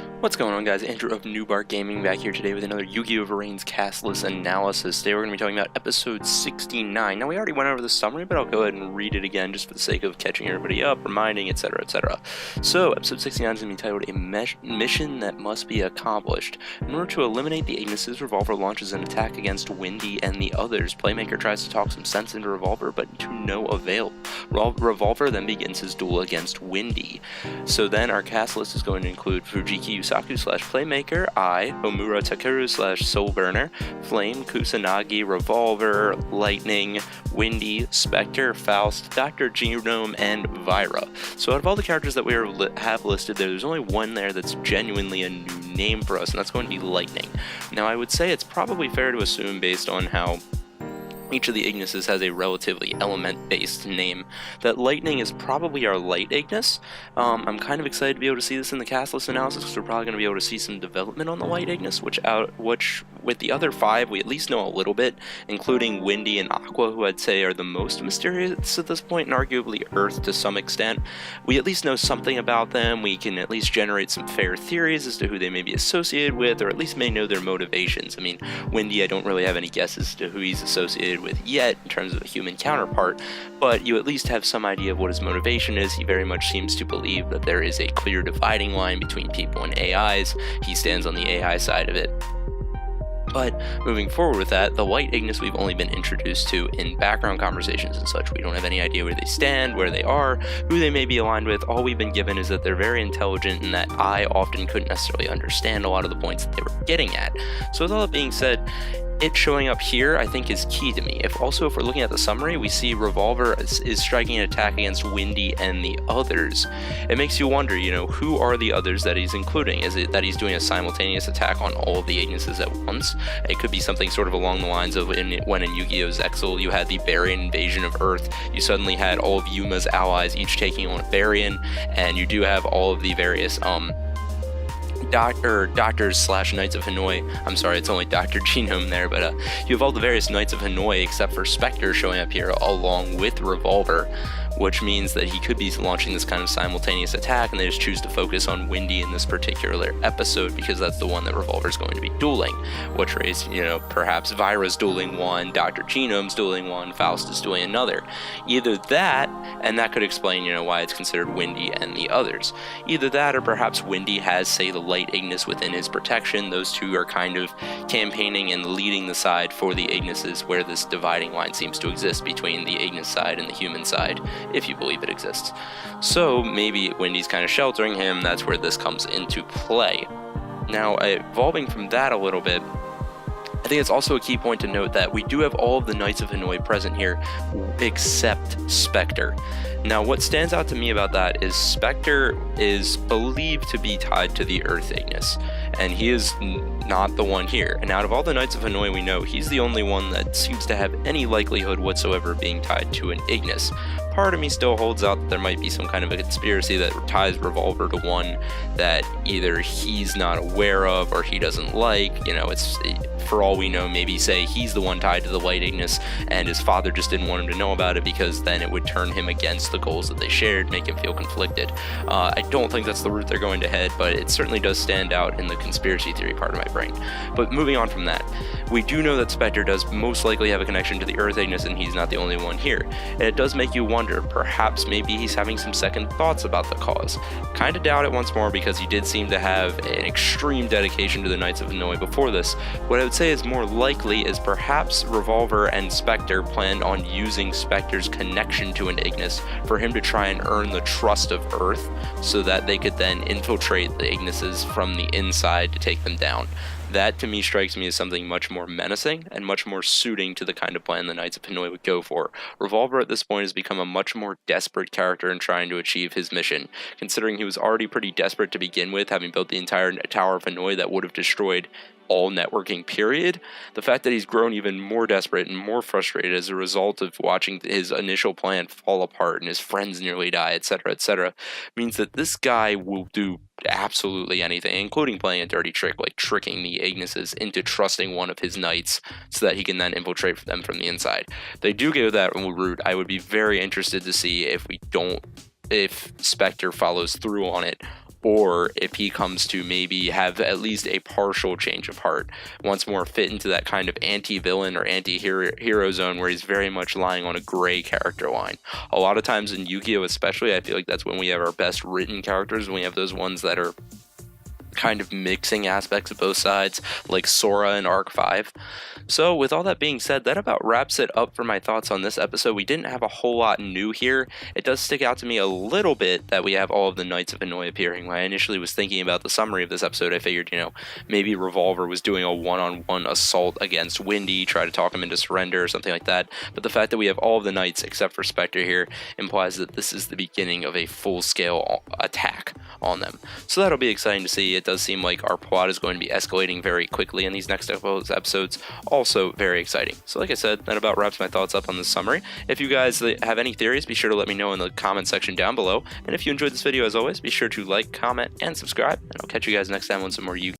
What's going on, guys? Andrew of New Bar Gaming back here today with another Yu-Gi-Oh! Vrains cast list analysis. Today we're going to be talking about episode 69. Now, we already went over the summary, but I'll go ahead and read it again just for the sake of catching everybody up, reminding, etc., etc. So, episode 69 is going to be titled A Mission That Must Be Accomplished. In order to eliminate the Ignis, Revolver launches an attack against Windy and the others. Playmaker tries to talk some sense into Revolver, but to no avail. Revolver then begins his duel against Windy. So then our cast list is going to include Fujiki Yusaku /Playmaker, Homura Takeru /Soulburner, Flame, Kusanagi, Revolver, Lightning, Windy, Spectre, Faust, Dr. Genome, and Vira. So out of all the characters that we have listed there, there's only one there that's genuinely a new name for us, and that's going to be Lightning. Now, I would say it's probably fair to assume, based on how each of the Ignises has a relatively element-based name, that Lightning is probably our light Ignis. I'm kind of excited to be able to see this in the cast list analysis, because we're probably going to be able to see some development on the light Ignis, which with the other five we at least know a little bit, including Windy and Aqua, who I'd say are the most mysterious at this point, and arguably Earth to some extent. We at least know something about them. We can at least generate some fair theories as to who they may be associated with, or at least may know their motivations. I mean, Windy, I don't really have any guesses as to who he's associated with yet in terms of a human counterpart, but you at least have some idea of what his motivation is. He very much seems to believe that there is a clear dividing line between people and AIs. He stands on the AI side of it. But moving forward with that, the White Ignis we've only been introduced to in background conversations and such. We don't have any idea where they stand, where they are, who they may be aligned with. All we've been given is that they're very intelligent and that I often couldn't necessarily understand a lot of the points that they were getting at. So with all that being said, it showing up here, I think, is key to me. If we're looking at the summary, we see Revolver is striking an attack against Windy and the others. It makes you wonder, who are the others that he's including? Is it that he's doing a simultaneous attack on all of the Ignises at once? It could be something sort of along the lines of when in Yu-Gi-Oh! Zexal you had the Varian invasion of Earth. You suddenly had all of Yuma's allies each taking on a Varian, and you do have all of the various doctors / Knights of Hanoi. I'm sorry, it's only Dr. Genome there, but you have all the various Knights of Hanoi except for Spectre showing up here along with Revolver, which means that he could be launching this kind of simultaneous attack, and they just choose to focus on Windy in this particular episode because that's the one that Revolver is going to be dueling. Which race, perhaps Vira's dueling one, Dr. Genome's dueling one, Faust is dueling another. Either that, and that could explain, why it's considered Windy and the others. Either that, or perhaps Windy has, say, the light Ignis within his protection. Those two are kind of campaigning and leading the side for the Ignises, where this dividing line seems to exist between the Ignis side and the human side, if you believe it exists. So maybe Windy's kind of sheltering him. That's where this comes into play. Now, evolving from that a little bit, I think it's also a key point to note that we do have all of the Knights of Hanoi present here, except Spectre. Now, what stands out to me about that is Spectre is believed to be tied to the Earth Ignis, and he is not the one here. And out of all the Knights of Hanoi we know, he's the only one that seems to have any likelihood whatsoever of being tied to an Ignis. Part of me still holds out that there might be some kind of a conspiracy that ties Revolver to one that either he's not aware of or he doesn't like. It's, for all we know, maybe say he's the one tied to the Light Ignis and his father just didn't want him to know about it because then it would turn him against the goals that they shared, make him feel conflicted. I don't think that's the route they're going to head, but it certainly does stand out in the conspiracy theory part of my brain. But moving on from that, we do know that Spectre does most likely have a connection to the Earth Ignis, and he's not the only one here. And it does make you wonder, perhaps maybe he's having some second thoughts about the cause. Kind of doubt it once more, because he did seem to have an extreme dedication to the Knights of Hanoi before this. What I would say is more likely is perhaps Revolver and Spectre planned on using Spectre's connection to an Ignis for him to try and earn the trust of Earth, so that they could then infiltrate the Ignises from the inside to take them down. That, to me, strikes me as something much more menacing and much more suiting to the kind of plan the Knights of Hanoi would go for. Revolver at this point has become a much more desperate character in trying to achieve his mission, considering he was already pretty desperate to begin with, having built the entire Tower of Hanoi that would have destroyed all networking, period. The fact that he's grown even more desperate and more frustrated as a result of watching his initial plan fall apart and his friends nearly die, etc., means that this guy will do absolutely anything, including playing a dirty trick like tricking the Ignises into trusting one of his knights so that he can then infiltrate them from the inside. If they do go that route, I would be very interested to see if we don't if Spectre follows through on it, or if he comes to maybe have at least a partial change of heart, once more fit into that kind of anti-villain or anti-hero zone where he's very much lying on a gray character line. A lot of times in Yu-Gi-Oh! Especially, I feel like that's when we have our best written characters, when we have those ones that are kind of mixing aspects of both sides, like Sora in Arc 5. So with all that being said, that about wraps it up for my thoughts on this episode. We didn't have a whole lot new here. It does stick out to me a little bit that we have all of the Knights of Hanoi appearing. When I initially was thinking about the summary of this episode, I figured, maybe Revolver was doing a one-on-one assault against Windy, try to talk him into surrender or something like that. But the fact that we have all of the Knights except for Spectre here implies that this is the beginning of a full-scale attack on them. So that'll be exciting to see. It does seem like our plot is going to be escalating very quickly in these next couple of episodes. Also very exciting. So like I said, that about wraps my thoughts up on this summary. If you guys have any theories, be sure to let me know in the comment section down below. And if you enjoyed this video, as always, be sure to like, comment, and subscribe. And I'll catch you guys next time on some more